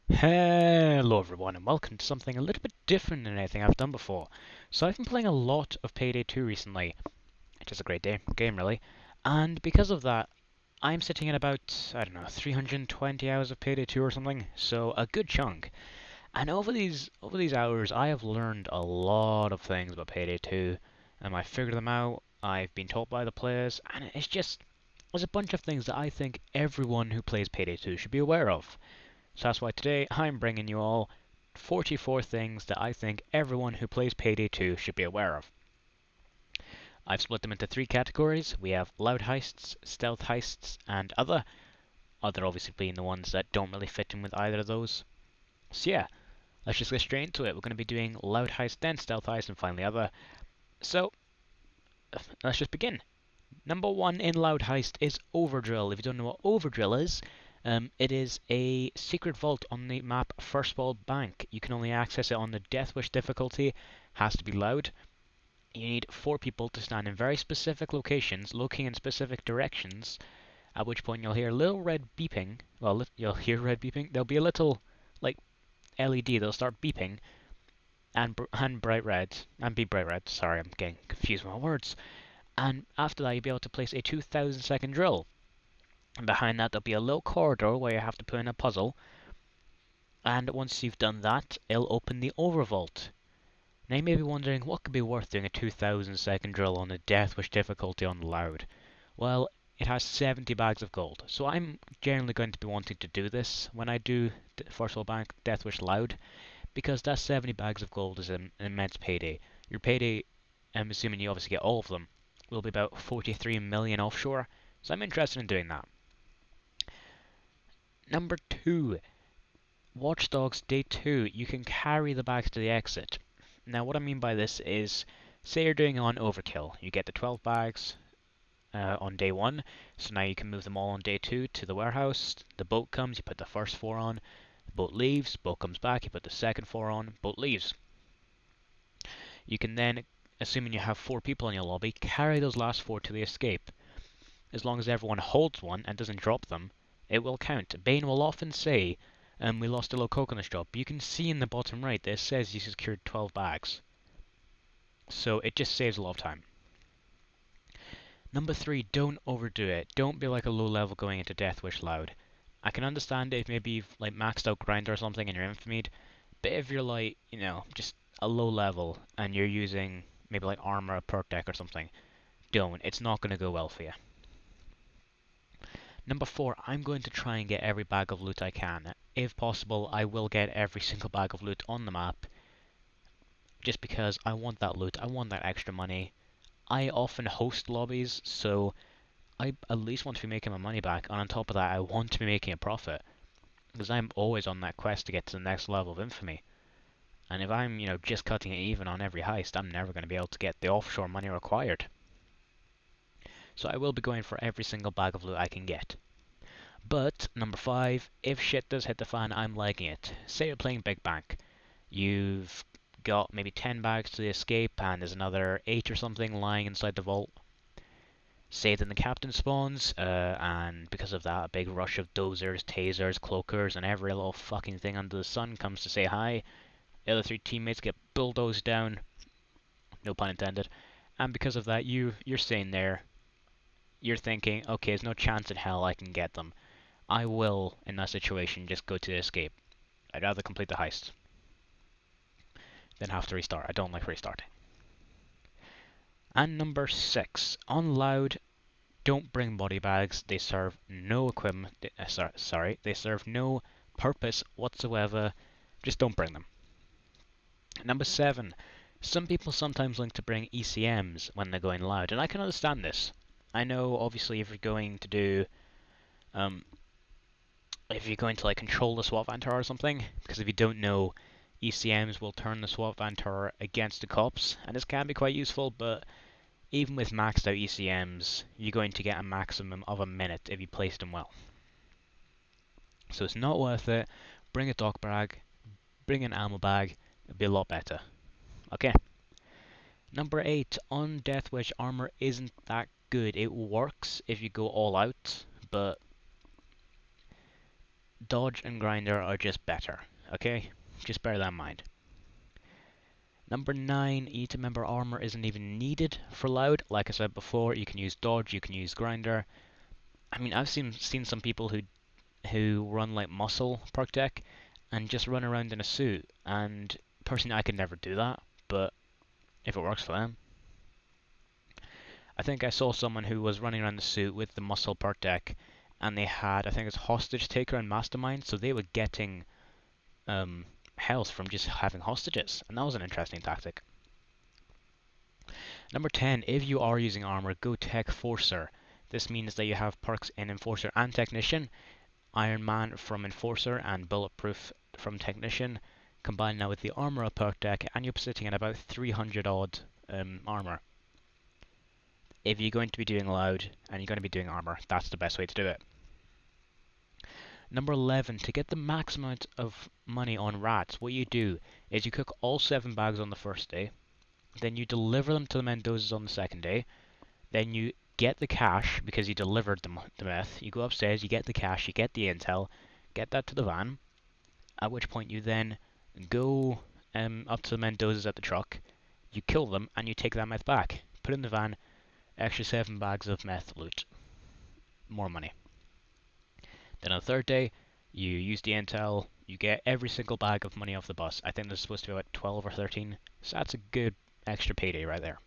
Hello everyone and welcome to something a little bit different than anything I've done before. So I've been playing a lot of Payday 2 recently, which is a great game really, and because of that I'm sitting at about, I don't know, 320 hours of Payday 2 or something, so a good chunk. And over these hours I have learned a lot of things about Payday 2, and I've figured them out, I've been taught by the players, and there's a bunch of things that I think everyone who plays Payday 2 should be aware of. So that's why today I'm bringing you all 44 things that I think everyone who plays Payday 2 should be aware of. I've split them into three categories. We have loud heists, stealth heists, and other. Other obviously being the ones that don't really fit in with either of those. So yeah, let's just get straight into it. We're going to be doing loud heist, then stealth heist, and finally other. So let's just begin. Number one in loud heist is Overdrill. If you don't know what Overdrill is, it is a secret vault on the map First World Bank. You can only access it on the Death Wish difficulty. Has to be loud. You need 4 people to stand in very specific locations, looking in specific directions. At which point you'll hear a little red beeping. Well, you'll hear red beeping. There'll be a little like LED. They'll start beeping and bright red and be bright red. Sorry, I'm getting confused with my words. And after that, you'll be able to place a 2,000-second drill. And behind that, there'll be a little corridor where you have to put in a puzzle. And once you've done that, it'll open the overvault. Now you may be wondering, what could be worth doing a 2,000-second drill on the Death Wish difficulty on loud? Well, it has 70 bags of gold. So I'm generally going to be wanting to do this when I do First World Bank Death Wish loud, because that 70 bags of gold is an immense payday. Your payday, I'm assuming you obviously get all of them, will be about 43 million offshore. So I'm interested in doing that. Number 2. Watch Dogs Day 2. You can carry the bags to the exit. Now what I mean by this is, say you're doing on overkill. You get the 12 bags on day 1, so now you can move them all on day 2 to the warehouse. The boat comes, you put the first 4 on. The boat leaves, boat comes back, you put the second 4 on, boat leaves. You can then, assuming you have 4 people in your lobby, carry those last 4 to the escape. As long as everyone holds one and doesn't drop them, it will count. Bane will often say, we lost a little coconut shop. You can see in the bottom right that it says you secured 12 bags. So it just saves a lot of time. Number 3, don't overdo it. Don't be like a low level going into Death Wish loud. I can understand if maybe you've like maxed out grinder or something in your infamy, but if you're like, just a low level and you're using maybe like armor, perk deck or something, don't. It's not going to go well for you. Number 4, I'm going to try and get every bag of loot I can. If possible, I will get every single bag of loot on the map, just because I want that loot, I want that extra money. I often host lobbies, so I at least want to be making my money back, and on top of that, I want to be making a profit, because I'm always on that quest to get to the next level of infamy. And if I'm, just cutting it even on every heist, I'm never going to be able to get the offshore money required. So I will be going for every single bag of loot I can get. But, number 5, if shit does hit the fan, I'm liking it. Say you're playing Big Bank. You've got maybe 10 bags to the escape, and there's another 8 or something lying inside the vault. Say then the captain spawns, and because of that, a big rush of dozers, tasers, cloakers, and every little fucking thing under the sun comes to say hi. The other 3 teammates get bulldozed down. No pun intended. And because of that, you're staying there. You're thinking, okay, there's no chance in hell I can get them. I will, in that situation, just go to the escape. I'd rather complete the heist than have to restart. I don't like restarting. And number 6, on loud, don't bring body bags. They serve no equipment. They serve no purpose whatsoever. Just don't bring them. Number 7, some people sometimes like to bring ECMs when they're going loud, and I can understand this. I know, obviously, if you're going to do, if you're going to like control the SWAT van tower or something, because if you don't know, ECMs will turn the SWAT van tower against the cops, and this can be quite useful, but even with maxed out ECMs, you're going to get a maximum of a minute if you place them well. So it's not worth it. Bring a dock bag, bring an ammo bag, it'll be a lot better. Okay. Number 8, on Death Wish, armor isn't that good. It works if you go all out, but Dodge and Grinder are just better, okay? Just bear that in mind. Number 9, you need to remember armor isn't even needed for loud. Like I said before, you can use dodge, you can use grinder. I mean, I've seen some people who run like muscle perk deck and just run around in a suit. And personally, I could never do that, but if it works for them. I think I saw someone who was running around the suit with the muscle perk deck, and they had, I think it's hostage taker and mastermind, so they were getting health from just having hostages, and that was an interesting tactic. Number 10, if you are using armor, go Tech Forcer. This means that you have perks in Enforcer and Technician, Iron Man from Enforcer and Bulletproof from Technician. Combine that with the armor perk deck, and you're sitting at about 300 odd armor. If you're going to be doing loud and you're going to be doing armor, that's the best way to do it. Number 11, to get the max amount of money on rats, what you do is you cook all 7 bags on the first day, then you deliver them to the Mendozas on the second day, then you get the cash because you delivered the meth, you go upstairs, you get the cash, you get the intel, get that to the van, at which point you then go up to the Mendozas at the truck, you kill them, and you take that meth back, put it in the van, extra 7 bags of meth loot, more money. Then on the third day, you use the intel, you get every single bag of money off the bus. I think there's supposed to be about 12 or 13, so that's a good extra payday right there.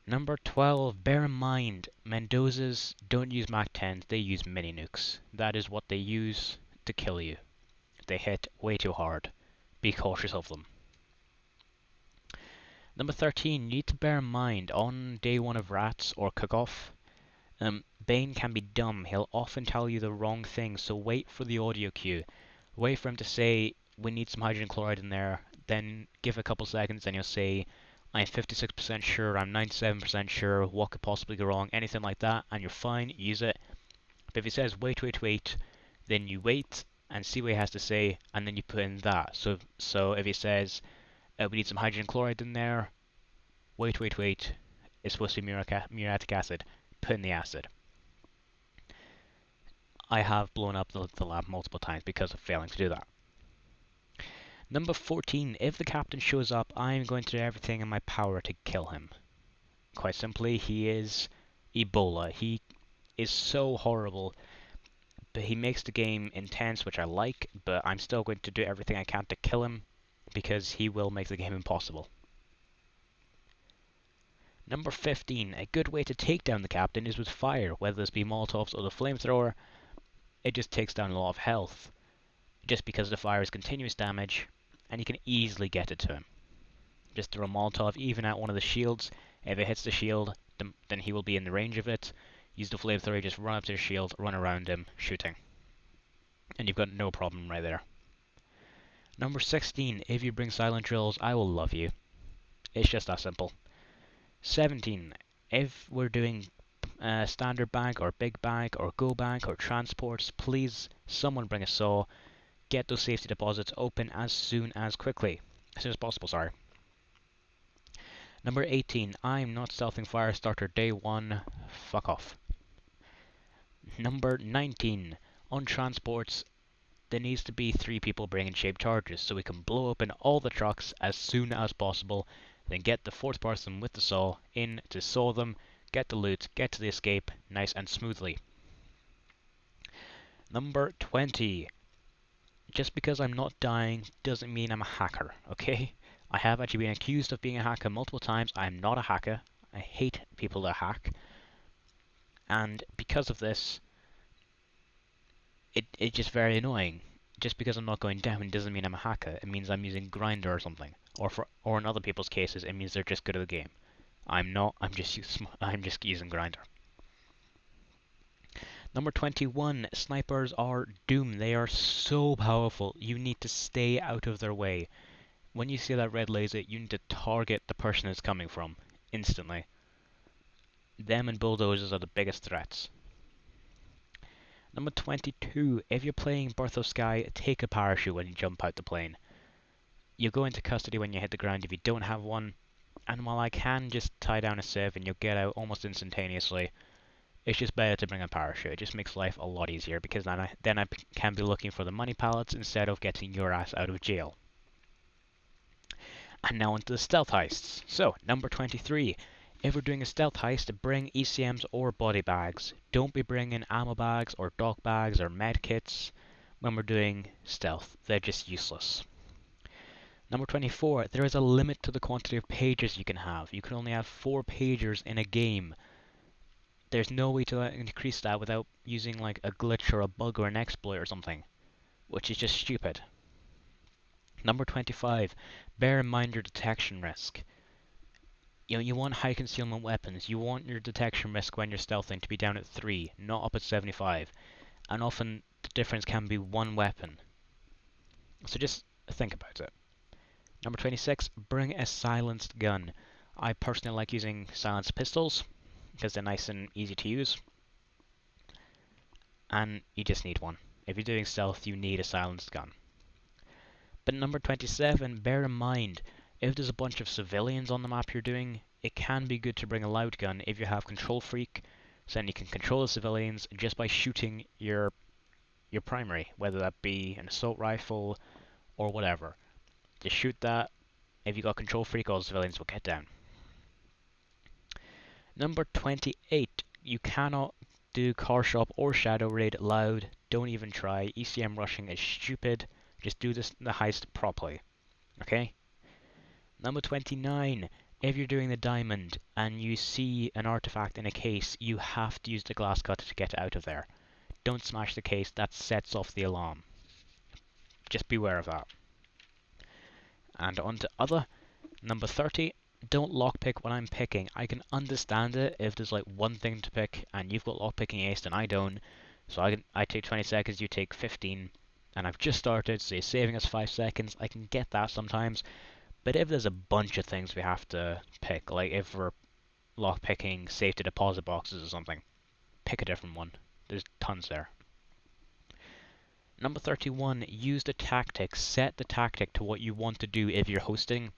Number 12, bear in mind, Mendozas don't use Mach 10s, they use mini nukes. That is what they use to kill you. They hit way too hard. Be cautious of them. Number 13, you need to bear in mind, on day 1 of rats or cook-off, Bane can be dumb. He'll often tell you the wrong thing, so wait for the audio cue. Wait for him to say, we need some hydrogen chloride in there, then give a couple seconds and you'll say, I'm 56% sure, I'm 97% sure, what could possibly go wrong, anything like that, and you're fine, use it. But if he says, wait, then you wait and see what he has to say, and then you put in that. So if he says, we need some hydrogen chloride in there, wait, it's supposed to be muriatic acid, put in the acid. I have blown up the lab multiple times because of failing to do that. Number 14, if the captain shows up, I'm going to do everything in my power to kill him. Quite simply, he is Ebola. He is so horrible, but he makes the game intense, which I like, but I'm still going to do everything I can to kill him, because he will make the game impossible. Number 15, a good way to take down the captain is with fire, whether this be Molotovs or the flamethrower. It just takes down a lot of health, just because the fire is continuous damage, and you can easily get it to him. Just throw a Molotov even at one of the shields. If it hits the shield, then he will be in the range of it. Use the flamethrower, just run up to the shield, run around him, shooting. And you've got no problem right there. Number 16, if you bring silent drills, I will love you. It's just that simple. 17, if we're doing standard bag or big bag or go bag or transports, please someone bring a saw. Get those safety deposits open as soon as possible, sorry. Number 18, I'm not stealthing Firestarter day 1, fuck off. Number 19, on transports, there needs to be 3 people bringing shaped charges so we can blow open all the trucks as soon as possible, then get the 4th person with the saw in to saw them, get the loot, get to the escape, nice and smoothly. Number 20, just because I'm not dying doesn't mean I'm a hacker, okay? I have actually been accused of being a hacker multiple times. I'm not a hacker. I hate people that hack. And because of this, it's just very annoying. Just because I'm not going down doesn't mean I'm a hacker. It means I'm using Grinder or something. Or in other people's cases, it means they're just good at the game. I'm not. I'm just using Grinder. Number 21, snipers are doom. They are so powerful. You need to stay out of their way. When you see that red laser, you need to target the person it's coming from instantly. Them and bulldozers are the biggest threats. Number 22, if you're playing Birth of Sky, take a parachute when you jump out the plane. You'll go into custody when you hit the ground if you don't have one, and while I can just tie down a sieve and you'll get out almost instantaneously, it's just better to bring a parachute. It just makes life a lot easier because then I can be looking for the money pallets instead of getting your ass out of jail. And now onto the stealth heists. So, number 23. If we're doing a stealth heist, bring ECMs or body bags. Don't be bringing ammo bags or doc bags or med kits when we're doing stealth. They're just useless. Number 24. There is a limit to the quantity of pages you can have. You can only have 4 pagers in a game. There's no way to increase that without using like a glitch or a bug or an exploit or something, which is just stupid. Number 25. Bear in mind your detection risk. You want high concealment weapons. You want your detection risk when you're stealthing to be down at 3, not up at 75. And often the difference can be one weapon. So just think about it. Number 26, bring a silenced gun. I personally like using silenced pistols because they're nice and easy to use. And you just need one. If you're doing stealth, you need a silenced gun. But number 27, bear in mind, if there's a bunch of civilians on the map you're doing, it can be good to bring a loud gun if you have control freak, so then you can control the civilians just by shooting your primary, whether that be an assault rifle or whatever. Just shoot that. If you got control freak, all the civilians will get down. Number 28, you cannot do car shop or shadow raid loud. Don't even try. ECM rushing is stupid. Just do the heist properly. Okay? Number 29, if you're doing the diamond and you see an artifact in a case, you have to use the glass cutter to get it out of there. Don't smash the case, that sets off the alarm. Just beware of that. And on to other. Number 30, don't lockpick when I'm picking. I can understand it if there's like one thing to pick and you've got lockpicking ace and I don't. So I take 20 seconds, you take 15. And I've just started, so you're saving us 5 seconds. I can get that sometimes. But if there's a bunch of things we have to pick, like if we're lockpicking safety deposit boxes or something, pick a different one. There's tons there. Number 31, use the tactic. Set the tactic to what you want to do if you're hosting.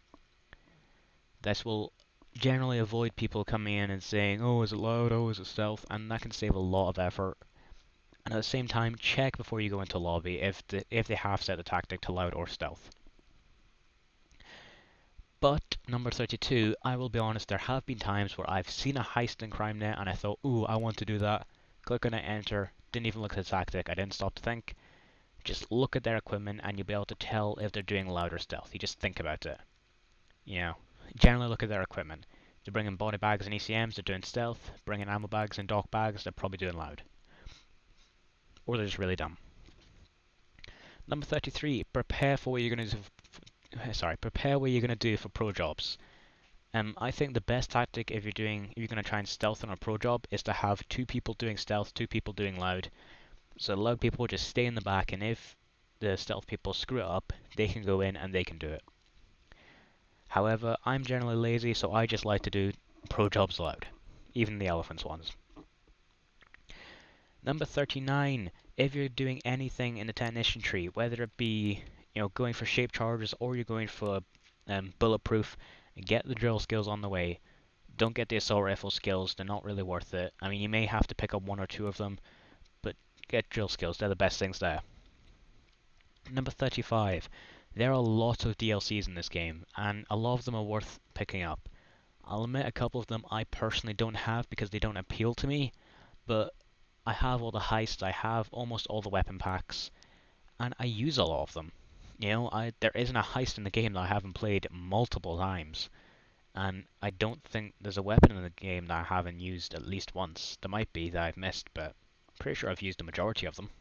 This will generally avoid people coming in and saying, oh, is it loud, oh, is it stealth, and that can save a lot of effort. And at the same time, check before you go into lobby if they have set the tactic to loud or stealth. But, number 32, I will be honest, there have been times where I've seen a heist in CrimeNet and I thought, ooh, I want to do that. Click on it, enter, didn't even look at the tactic, I didn't stop to think. Just look at their equipment and you'll be able to tell if they're doing loud or stealth. You just think about it. Generally look at their equipment. They're bringing body bags and ECMs, they're doing stealth. Bringing ammo bags and doc bags, they're probably doing loud. Or they're just really dumb. Number 33, prepare what you're going to do for pro jobs. I think the best tactic if you're going to try and stealth on a pro job is to have 2 people doing stealth, 2 people doing loud. So loud people just stay in the back, and if the stealth people screw it up, they can go in and they can do it. However, I'm generally lazy, so I just like to do pro jobs loud, even the elephants ones. Number 39, if you're doing anything in the technician tree, whether it be going for shape charges or you're going for bulletproof, get the drill skills on the way. Don't get the assault rifle skills, they're not really worth it. I mean, you may have to pick up 1 or 2 of them, but get drill skills, they're the best things there. Number 35, there are a lot of DLCs in this game, and a lot of them are worth picking up. I'll admit a couple of them I personally don't have because they don't appeal to me, but I have all the heists, I have almost all the weapon packs, and I use a lot of them. There isn't a heist in the game that I haven't played multiple times, and I don't think there's a weapon in the game that I haven't used at least once. There might be that I've missed, but I'm pretty sure I've used the majority of them.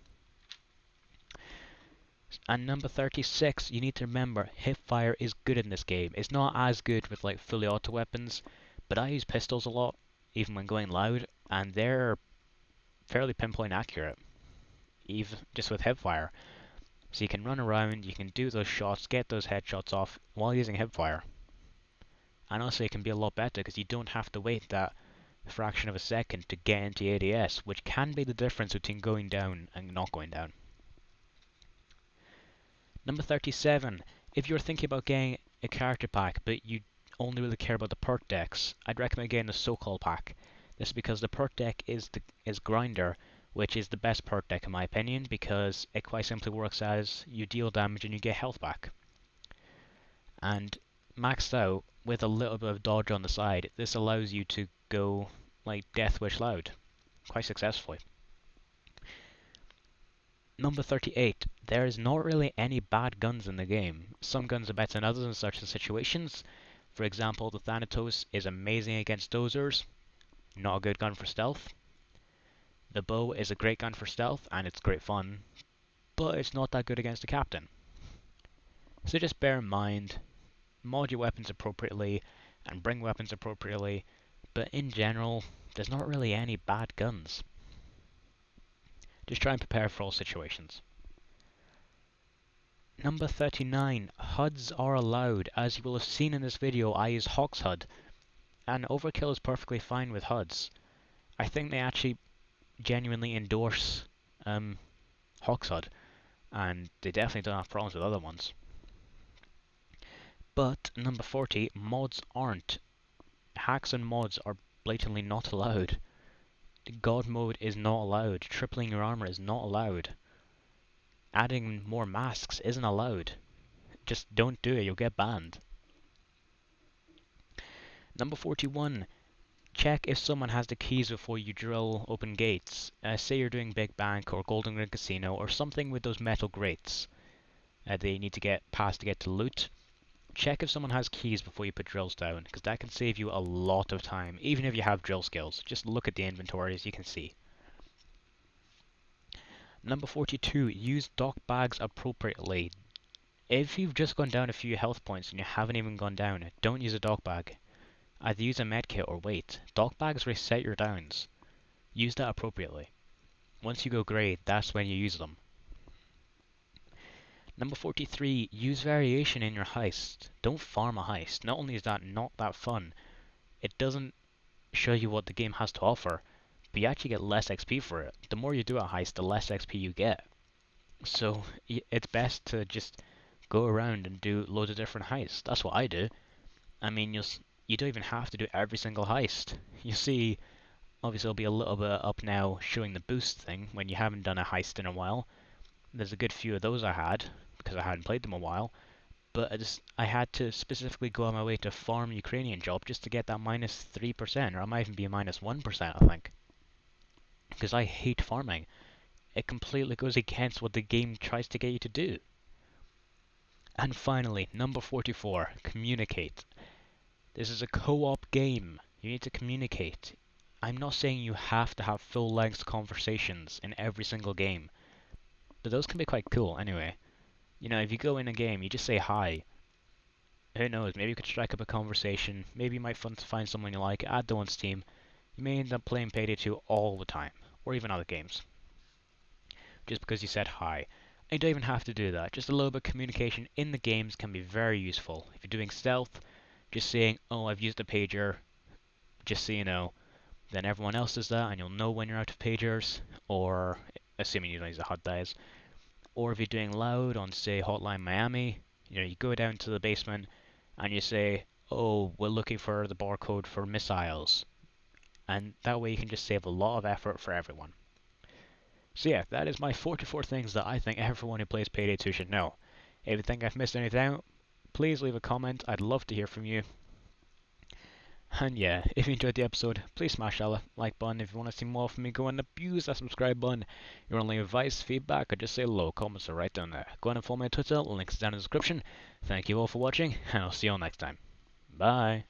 And number 36, you need to remember, hipfire is good in this game. It's not as good with like fully auto weapons, but I use pistols a lot, even when going loud, and they're fairly pinpoint accurate, even just with hipfire. So you can run around, you can do those shots, get those headshots off while using hipfire. And also it can be a lot better because you don't have to wait that fraction of a second to get into ADS, which can be the difference between going down and not going down. Number 37, if you're thinking about getting a character pack but you only really care about the perk decks, I'd recommend getting the so-called pack. This is because the perk deck is Grinder, which is the best perk deck in my opinion, because it quite simply works as you deal damage and you get health back. And maxed out with a little bit of dodge on the side, this allows you to go like Death Wish Loud quite successfully. Number 38. There is not really any bad guns in the game. Some guns are better than others in certain situations. For example, the Thanatos is amazing against dozers, not a good gun for stealth. The bow is a great gun for stealth and it's great fun, but it's not that good against a captain. So just bear in mind, mod your weapons appropriately and bring weapons appropriately, but in general, there's not really any bad guns. Just try and prepare for all situations. Number 39. HUDs are allowed. As you will have seen in this video, I use Hawk's HUD, and Overkill is perfectly fine with HUDs. I think they actually genuinely endorse Hawk's HUD, and they definitely don't have problems with other ones. But number 40, mods aren't. Hacks and mods are blatantly not allowed. God mode is not allowed. Tripling your armor is not allowed. Adding more masks isn't allowed. Just don't do it, you'll get banned. Number 41. Check if someone has the keys before you drill open gates. Say you're doing Big Bank or Golden Ring Casino or something with those metal grates that you need to get past to get to loot. Check if someone has keys before you put drills down, because that can save you a lot of time, even if you have drill skills. Just look at the inventory as you can see. Number 42. Use dock bags appropriately. If you've just gone down a few health points and you haven't even gone down, don't use a dock bag. Either use a medkit or wait. Dock bags reset your downs. Use that appropriately. Once you go grey, that's when you use them. Number 43. Use variation in your heist. Don't farm a heist. Not only is that not that fun, it doesn't show you what the game has to offer, but you actually get less XP for it. The more you do a heist, the less XP you get. So it's best to just go around and do loads of different heists. That's what I do. I mean, you don't even have to do every single heist. You see, obviously it'll be a little bit up now showing the boost thing when you haven't done a heist in a while. There's a good few of those I had, because I hadn't played them a while, but I had to specifically go on my way to farm Ukrainian job just to get that minus 3%, or I might even be minus 1%, I think. Because I hate farming. It completely goes against what the game tries to get you to do. And finally, number 44, communicate. This is a co-op game. You need to communicate. I'm not saying you have to have full-length conversations in every single game, but those can be quite cool anyway. You know, if you go in a game, you just say hi. Who knows, maybe you could strike up a conversation, maybe you might find someone you like, add to one's team. You may end up playing Payday 2 all the time, or even other games, just because you said hi. And you don't even have to do that, just a little bit of communication in the games can be very useful. If you're doing stealth, just saying, oh, I've used a pager, just so you know, then everyone else does that and you'll know when you're out of pagers, or, assuming you don't use a HUD that is. Or if you're doing loud on, say, Hotline Miami, you know, you go down to the basement and you say, oh, we're looking for the barcode for missiles. And that way you can just save a lot of effort for everyone. So yeah, that is my 44 things that I think everyone who plays Payday 2 should know. If you think I've missed anything out, please leave a comment. I'd love to hear from you. And yeah, if you enjoyed the episode, please smash that like button. If you want to see more from me, go and abuse that subscribe button. Your only advice, feedback, or just say hello, comments are right down there. Go on and follow me on Twitter, links down in the description. Thank you all for watching, and I'll see you all next time. Bye.